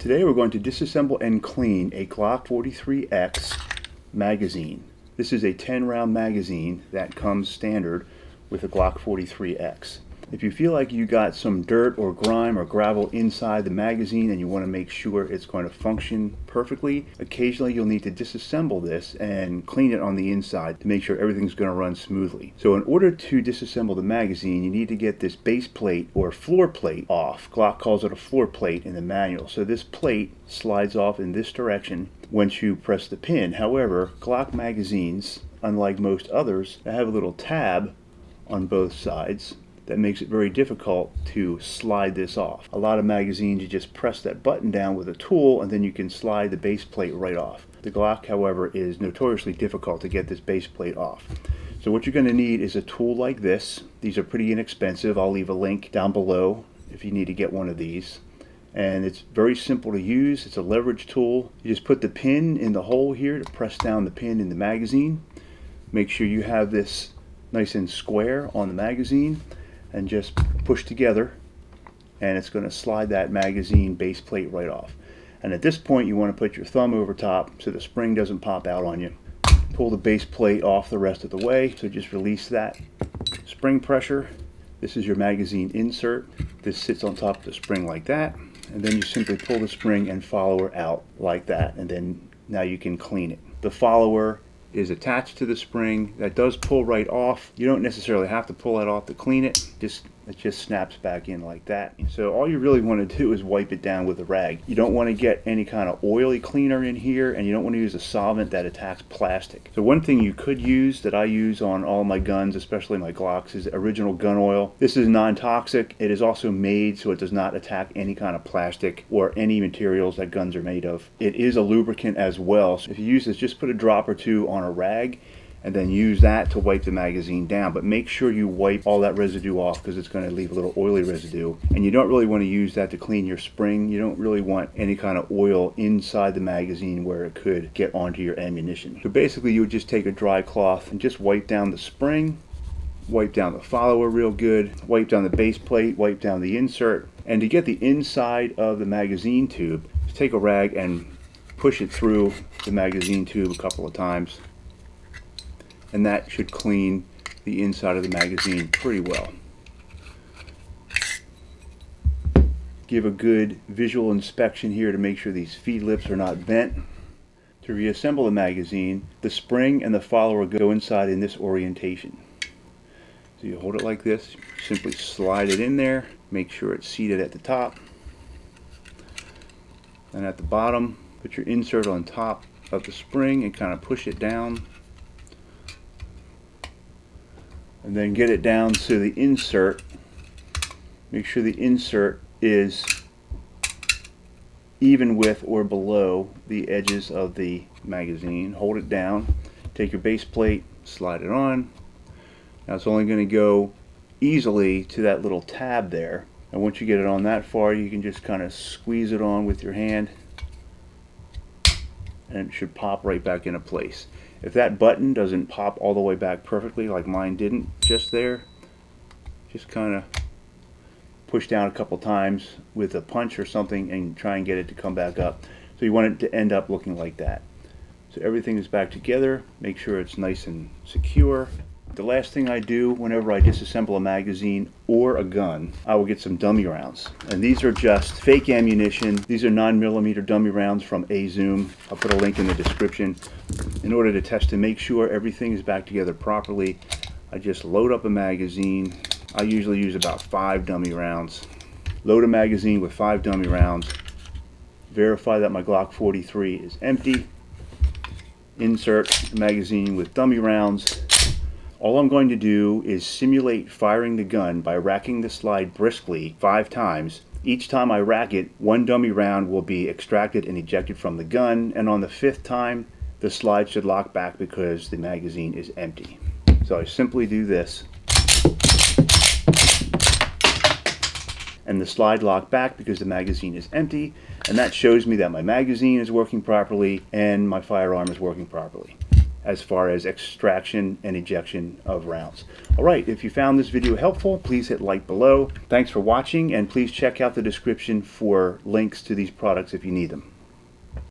Today we're going to disassemble and clean a Glock 43X magazine. This is a 10-round magazine that comes standard with a Glock 43X. If you feel like you got some dirt or grime or gravel inside the magazine and you want to make sure it's going to function perfectly, occasionally you'll need to disassemble this and clean it on the inside to make sure everything's going to run smoothly. So in order to disassemble the magazine, you need to get this base plate or floor plate off. Glock calls it a floor plate in the manual. So this plate slides off in this direction once you press the pin. However, Glock magazines, unlike most others, have a little tab on both sides that makes it very difficult to slide this off. A lot of magazines, you just press that button down with a tool and then you can slide the base plate right off. The Glock, however, is notoriously difficult to get this base plate off. So what you're going to need is a tool like this. These are pretty inexpensive. I'll leave a link down below if you need to get one of these. And it's very simple to use. It's a leverage tool. You just put the pin in the hole here to press down the pin in the magazine. Make sure you have this nice and square on the magazine, and just push together, and it's going to slide that magazine base plate right off. And at this point you want to put your thumb over top so the spring doesn't pop out on you. Pull the base plate off the rest of the way, so just release that spring pressure. This is your magazine insert. This sits on top of the spring like that, and then you simply pull the spring and follower out like that, and then now you can clean it. The follower is attached to the spring. That does pull right off. You don't necessarily have to pull that off to clean it. It just snaps back in like that. So all you really want to do is wipe it down with a rag. You don't want to get any kind of oily cleaner in here, and you don't want to use a solvent that attacks plastic. So one thing you could use, that I use on all my guns, especially my Glocks, is original gun oil. This is non-toxic. It is also made so it does not attack any kind of plastic or any materials that guns are made of. It is a lubricant as well. So if you use this, just put a drop or two on a rag and then use that to wipe the magazine down. But make sure you wipe all that residue off, because it's going to leave a little oily residue. And you don't really want to use that to clean your spring. You don't really want any kind of oil inside the magazine where it could get onto your ammunition. So basically you would just take a dry cloth and just wipe down the spring, wipe down the follower real good, wipe down the base plate, wipe down the insert. And to get the inside of the magazine tube, just take a rag and push it through the magazine tube a couple of times, and that should clean the inside of the magazine pretty well. Give a good visual inspection here to make sure these feed lips are not bent. To reassemble the magazine, the spring and the follower go inside in this orientation. So you hold it like this, simply slide it in there, make sure it's seated at the top. And at the bottom, put your insert on top of the spring and kind of push it down. And then get it down so the insert, make sure the insert is even with or below the edges of the magazine. Hold it down, take your base plate, slide it on. Now it's only going to go easily to that little tab there, and once you get it on that far, you can just kind of squeeze it on with your hand and it should pop right back into place. If that button doesn't pop all the way back perfectly, like mine didn't just there, just kind of push down a couple times with a punch or something and try and get it to come back up. So you want it to end up looking like that. So everything is back together. Make sure it's nice and secure. The last thing I do whenever I disassemble a magazine or a gun, I will get some dummy rounds. And these are just fake ammunition. These are 9mm dummy rounds from A-Zoom. I'll put a link in the description. In order to test to make sure everything is back together properly, I just load up a magazine. I usually use about 5 dummy rounds. Load a magazine with 5 dummy rounds. Verify that my Glock 43 is empty. Insert the magazine with dummy rounds. All I'm going to do is simulate firing the gun by racking the slide briskly 5 times. Each time I rack it, 1 dummy round will be extracted and ejected from the gun, and on the 5th time, the slide should lock back because the magazine is empty. So I simply do this, and the slide locked back because the magazine is empty, and that shows me that my magazine is working properly and my firearm is working properly. as far as extraction and ejection of rounds. All right, if you found this video helpful, please hit like below. Thanks for watching, and please check out the description for links to these products if you need them.